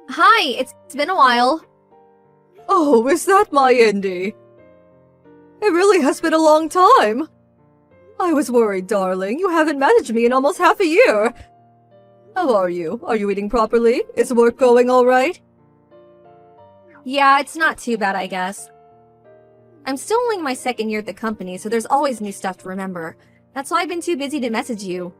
Hi, it's been a while. Oh, is that my Indy? It really has been a long time. I was worried, darling. You haven't messaged me in almost half a year. How are you? Are you eating properly? Is work going all right? Yeah, it's not too bad, I guess. I'm still only in my second year at the company, so there's always new stuff to remember. That's why I've been too busy to message you.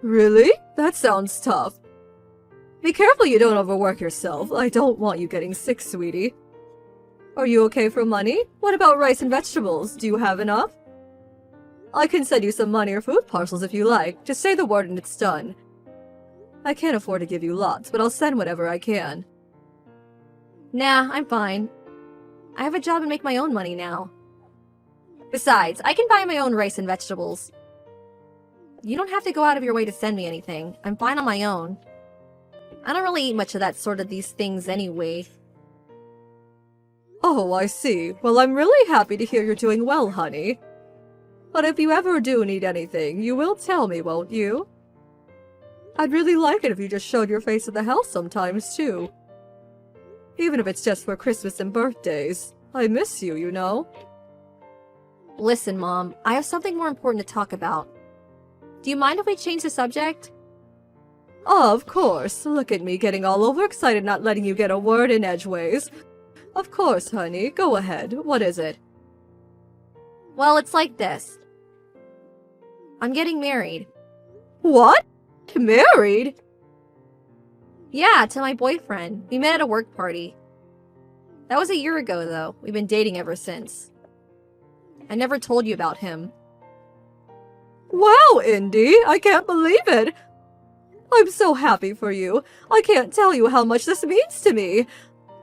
Really? That sounds tough. Be careful you don't overwork yourself. I don't want you getting sick, sweetie. Are you okay for money? What about rice and vegetables? Do you have enough? I can send you some money or food parcels if you like. Just say the word and it's done. I can't afford to give you lots, but I'll send whatever I can. Nah, I'm fine. I have a job and make my own money now. Besides, I can buy my own rice and vegetables. You don't have to go out of your way to send me anything. I'm fine on my own. I don't really eat much of that sort of these things anyway. Oh, I see. Well, I'm really happy to hear you're doing well, honey. But if you ever do need anything, you will tell me, won't you? I'd really like it if you just showed your face at the house sometimes, too. Even if it's just for Christmas and birthdays. I miss you, you know? Listen, Mom, I have something more important to talk about. Do you mind if we change the subject? Of course. Look at me getting all overexcited not letting you get a word in edgeways. Of course, honey. Go ahead. What is it? Well, it's like this. I'm getting married. What? Married? Yeah, to my boyfriend. We met at a work party. That was a year ago, though. We've been dating ever since. I never told you about him. Wow, Indy! I can't believe it! I'm so happy for you. I can't tell you how much this means to me.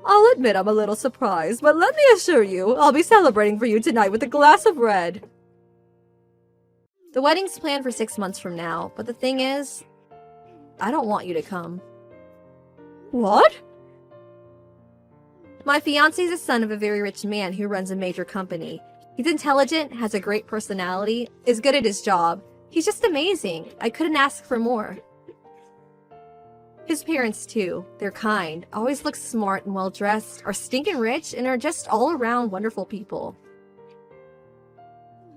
I'll admit I'm a little surprised, but let me assure you, I'll be celebrating for you tonight with a glass of red. The wedding's planned for 6 months from now, but the thing is, I don't want you to come. What? My fiancé is the son of a very rich man who runs a major company. He's intelligent, has a great personality, is good at his job. He's just amazing. I couldn't ask for more. His parents, too. They're kind, always look smart and well-dressed, are stinking rich, and are just all-around wonderful people.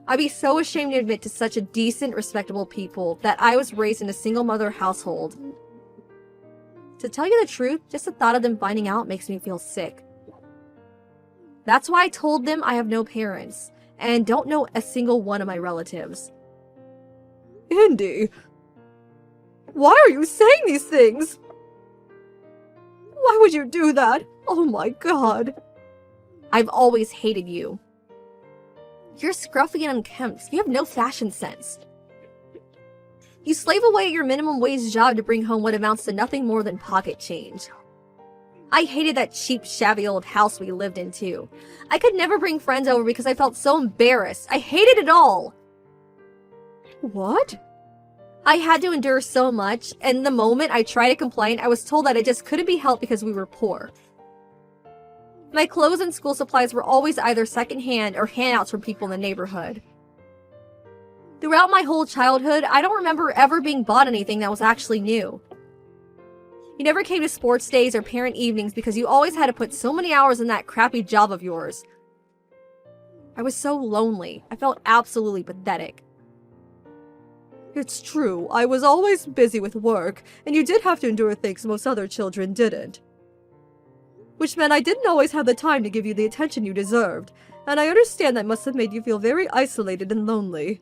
I'd be so ashamed to admit to such a decent, respectable people that I was raised in a single-mother household. To tell you the truth, just the thought of them finding out makes me feel sick. That's why I told them I have no parents, and don't know a single one of my relatives. Indy, why are you saying these things? Why would you do that? Oh my god. I've always hated you. You're scruffy and unkempt. You have no fashion sense. You slave away at your minimum wage job to bring home what amounts to nothing more than pocket change. I hated that cheap, shabby old house we lived in, too. I could never bring friends over because I felt so embarrassed. I hated it all. What? I had to endure so much, and the moment I tried to complain, I was told that it just couldn't be helped because we were poor. My clothes and school supplies were always either secondhand or handouts from people in the neighborhood. Throughout my whole childhood, I don't remember ever being bought anything that was actually new. You never came to sports days or parent evenings because you always had to put so many hours in that crappy job of yours. I was so lonely. I felt absolutely pathetic. It's true, I was always busy with work, and you did have to endure things most other children didn't. Which meant I didn't always have the time to give you the attention you deserved, and I understand that must have made you feel very isolated and lonely.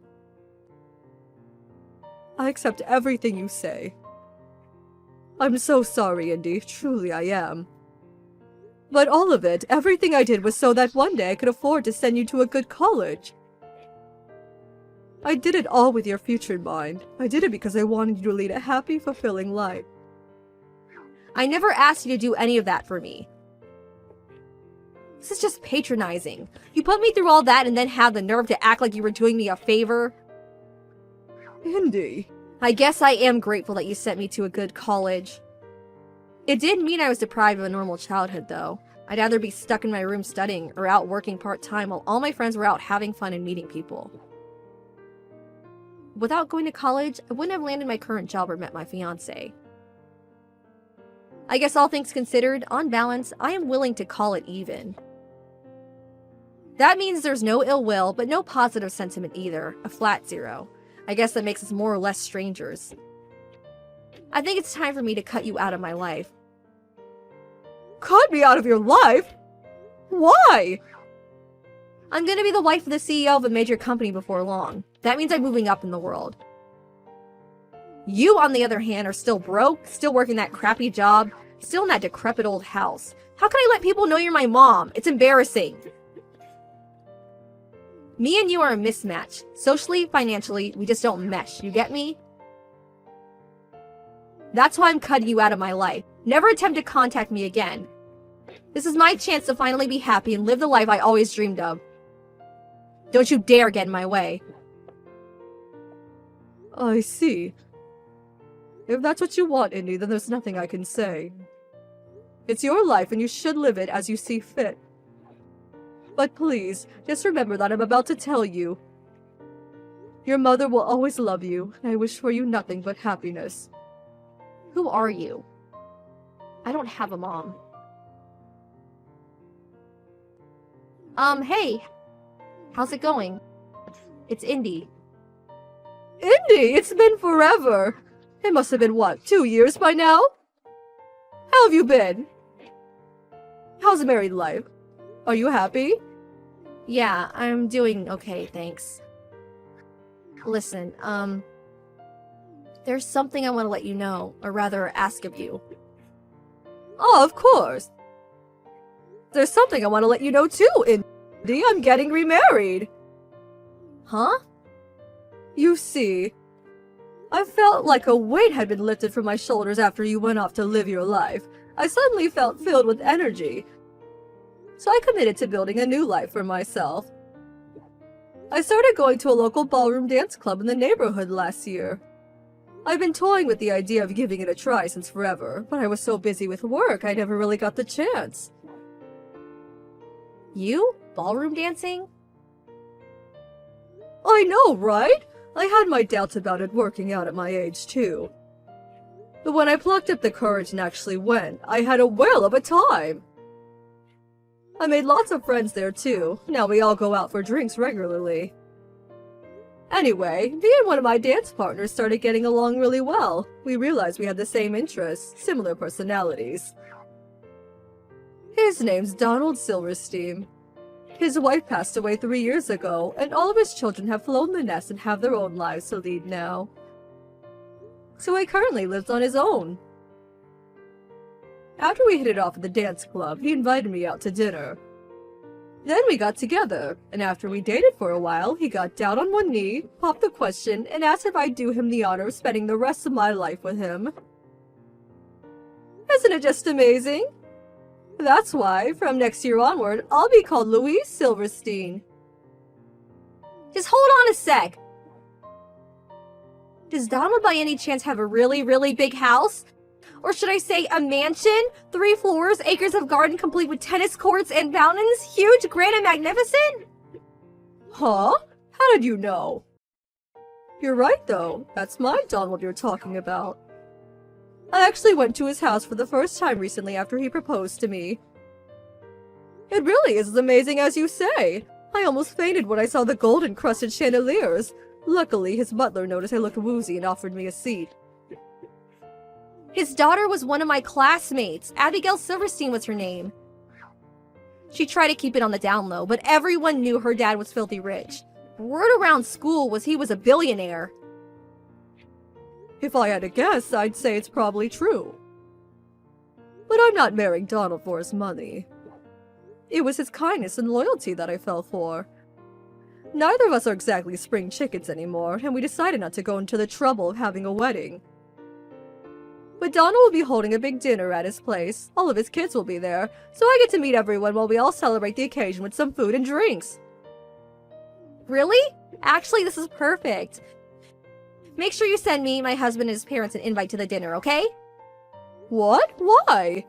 I accept everything you say. I'm so sorry, Indy, truly I am. But all of it, everything I did was so that one day I could afford to send you to a good college. I did it all with your future in mind. I did it because I wanted you to lead a happy, fulfilling life. I never asked you to do any of that for me. This is just patronizing. You put me through all that and then have the nerve to act like you were doing me a favor? Indy. I guess I am grateful that you sent me to a good college. It did mean I was deprived of a normal childhood, though. I'd either be stuck in my room studying or out working part-time while all my friends were out having fun and meeting people. Without going to college, I wouldn't have landed my current job or met my fiancé. I guess all things considered, on balance, I am willing to call it even. That means there's no ill will, but no positive sentiment either. A flat 0. I guess that makes us more or less strangers. I think it's time for me to cut you out of my life. Cut me out of your life? Why? I'm gonna be the wife of the CEO of a major company before long. That means I'm moving up in the world. You, on the other hand, are still broke, still working that crappy job, still in that decrepit old house. How can I let people know you're my mom? It's embarrassing. Me and you are a mismatch. Socially, financially, we just don't mesh. You get me? That's why I'm cutting you out of my life. Never attempt to contact me again. This is my chance to finally be happy and live the life I always dreamed of. Don't you dare get in my way. I see. If that's what you want, Indy, then there's nothing I can say. It's your life and you should live it as you see fit. But please, just remember that I'm about to tell you. Your mother will always love you, and I wish for you nothing but happiness. Who are you? I don't have a mom. Hey. How's it going? It's Indy. Indy, it's been forever. It must have been, what, 2 years by now? How have you been? How's the married life? Are you happy? Yeah, I'm doing okay, thanks. Listen, there's something I want to let you know, or rather ask of you. Oh, of course. There's something I want to let you know too, Indy. I'm getting remarried. Huh? You see, I felt like a weight had been lifted from my shoulders after you went off to live your life. I suddenly felt filled with energy. So I committed to building a new life for myself. I started going to a local ballroom dance club in the neighborhood last year. I've been toying with the idea of giving it a try since forever, but I was so busy with work I never really got the chance. You? Ballroom dancing? I know, right? I had my doubts about it working out at my age, too. But when I plucked up the courage and actually went, I had a whale of a time. I made lots of friends there, too. Now we all go out for drinks regularly. Anyway, me and one of my dance partners started getting along really well. We realized we had the same interests, similar personalities. His name's Donald Silverstein. His wife passed away 3 years ago, and all of his children have flown the nest and have their own lives to lead now. So he currently lives on his own. After we hit it off at the dance club, he invited me out to dinner. Then we got together, and after we dated for a while, he got down on one knee, popped the question, and asked if I'd do him the honor of spending the rest of my life with him. Isn't it just amazing? That's why, from next year onward, I'll be called Louise Silverstein. Just hold on a sec. Does Donald by any chance have a really, really big house? Or should I say a mansion? 3 floors, acres of garden complete with tennis courts and fountains? Huge, grand, and magnificent? Huh? How did you know? You're right, though. That's my Donald you're talking about. I actually went to his house for the first time recently after he proposed to me. It really is as amazing as you say. I almost fainted when I saw the gold-encrusted chandeliers. Luckily, his butler noticed I looked woozy and offered me a seat. His daughter was one of my classmates. Abigail Silverstein was her name. She tried to keep it on the down low, but everyone knew her dad was filthy rich. Word around school was he was a billionaire. If I had to guess, I'd say it's probably true. But I'm not marrying Donald for his money. It was his kindness and loyalty that I fell for. Neither of us are exactly spring chickens anymore, and we decided not to go into the trouble of having a wedding. But Donald will be holding a big dinner at his place. All of his kids will be there, so I get to meet everyone while we all celebrate the occasion with some food and drinks. Really? Actually, this is perfect. Make sure you send me, my husband, and his parents an invite to the dinner, okay? What? Why?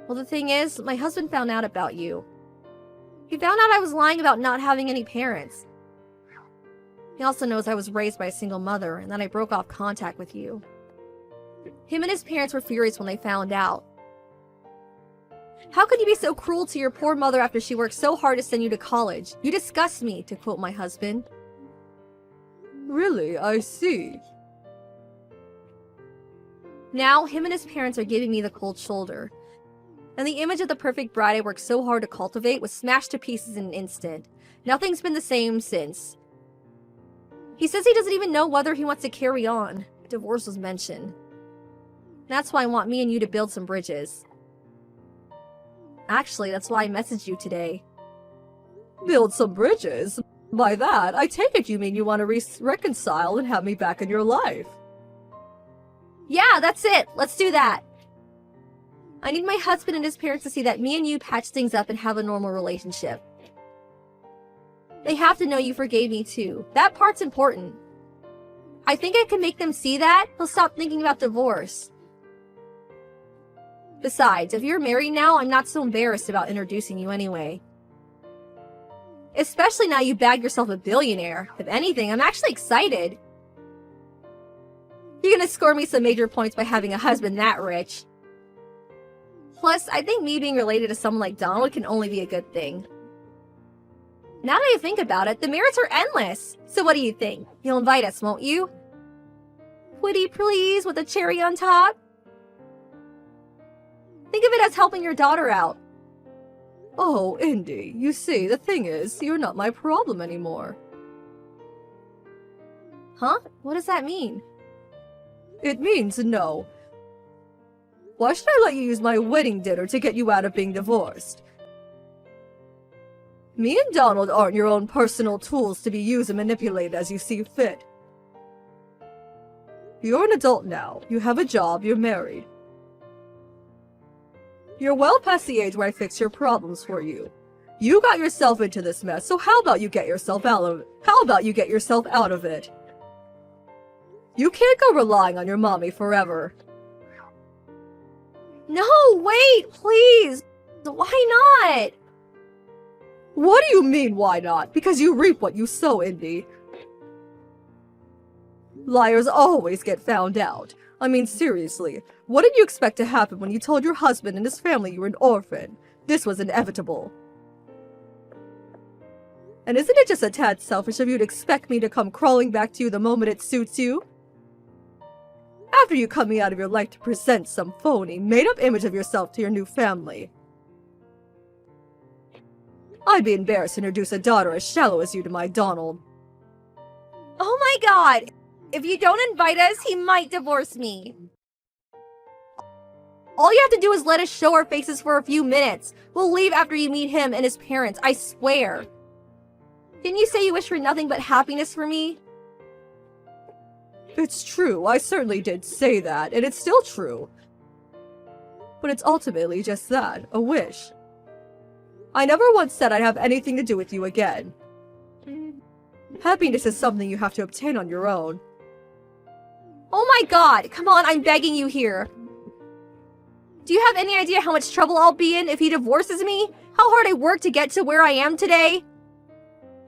Well, the thing is, my husband found out about you. He found out I was lying about not having any parents. He also knows I was raised by a single mother and that I broke off contact with you. Him and his parents were furious when they found out. How could you be so cruel to your poor mother after she worked so hard to send you to college? You disgust me, to quote my husband. Really, I see. Now, him and his parents are giving me the cold shoulder. And the image of the perfect bride I worked so hard to cultivate was smashed to pieces in an instant. Nothing's been the same since. He says he doesn't even know whether he wants to carry on. Divorce was mentioned. That's why I want me and you to build some bridges. Actually, that's why I messaged you today. Build some bridges? By that, I take it you mean you want to reconcile and have me back in your life. Yeah, that's it. Let's do that. I need my husband and his parents to see that me and you patch things up and have a normal relationship. They have to know you forgave me too. That part's important. I think I can make them see that. They'll stop thinking about divorce. Besides, if you're married now, I'm not so embarrassed about introducing you anyway. Especially now you bagged yourself a billionaire. If anything, I'm actually excited. You're gonna score me some major points by having a husband that rich. Plus, I think me being related to someone like Donald can only be a good thing. Now that I think about it, the merits are endless. So what do you think? You'll invite us, won't you? Pretty please, with a cherry on top? Think of it as helping your daughter out. Oh, Indy, you see, the thing is, you're not my problem anymore. Huh? What does that mean? It means no. Why should I let you use my wedding dinner to get you out of being divorced? Me and Donald aren't your own personal tools to be used and manipulated as you see fit. You're an adult now. You have a job, you're married. You're well past the age where I fix your problems for you. You got yourself into this mess, so how about you get yourself out of it? How about you get yourself out of it? You can't go relying on your mommy forever. No, wait, please. Why not? What do you mean, why not? Because you reap what you sow, Indy. Liars always get found out. I mean, seriously, what did you expect to happen when you told your husband and his family you were an orphan? This was inevitable. And isn't it just a tad selfish of you to expect me to come crawling back to you the moment it suits you? After you cut me out of your life to present some phony, made-up image of yourself to your new family. I'd be embarrassed to introduce a daughter as shallow as you to my Donald. Oh my god! If you don't invite us, he might divorce me. All you have to do is let us show our faces for a few minutes. We'll leave after you meet him and his parents, I swear. Didn't you say you wish for nothing but happiness for me? It's true, I certainly did say that, and it's still true. But it's ultimately just that, a wish. I never once said I'd have anything to do with you again. Happiness is something you have to obtain on your own. Oh my god, come on, I'm begging you here. Do you have any idea how much trouble I'll be in if he divorces me? How hard I worked to get to where I am today?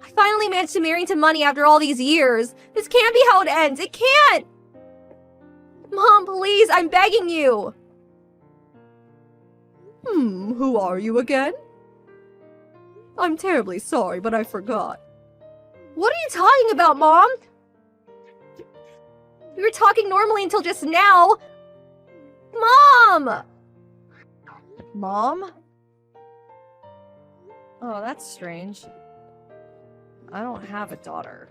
I finally managed to marry into money after all these years. This can't be how it ends. It can't! Mom, please, I'm begging you. Who are you again? I'm terribly sorry, but I forgot. What are you talking about, Mom? We were talking normally until just now. Mom! Mom? Oh, that's strange. I don't have a daughter.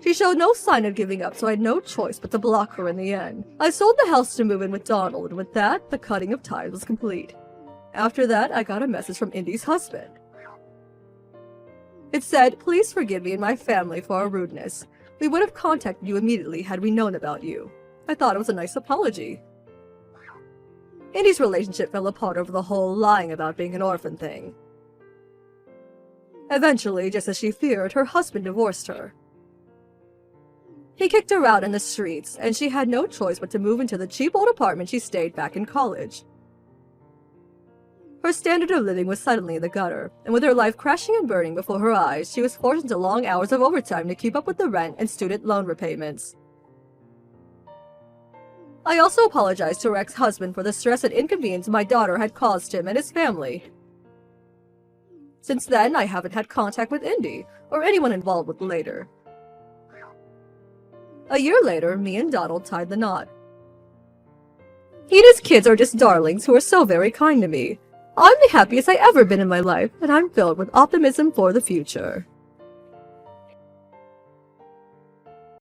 She showed no sign of giving up, so I had no choice but to block her in the end. I sold the house to move in with Donald, and with that, the cutting of ties was complete. After that, I got a message from Indy's husband. It said, "Please forgive me and my family for our rudeness. We would have contacted you immediately had we known about you." I thought it was a nice apology. Indy's relationship fell apart over the whole lying about being an orphan thing. Eventually, just as she feared, her husband divorced her. He kicked her out in the streets, and she had no choice but to move into the cheap old apartment she stayed back in college. Her standard of living was suddenly in the gutter, and with her life crashing and burning before her eyes, she was forced into long hours of overtime to keep up with the rent and student loan repayments. I also apologized to her ex-husband for the stress and inconvenience my daughter had caused him and his family. Since then, I haven't had contact with Indy, or anyone involved with Later. A year later, me and Donald tied the knot. He and his kids are just darlings who are so very kind to me. I'm the happiest I've ever been in my life, and I'm filled with optimism for the future.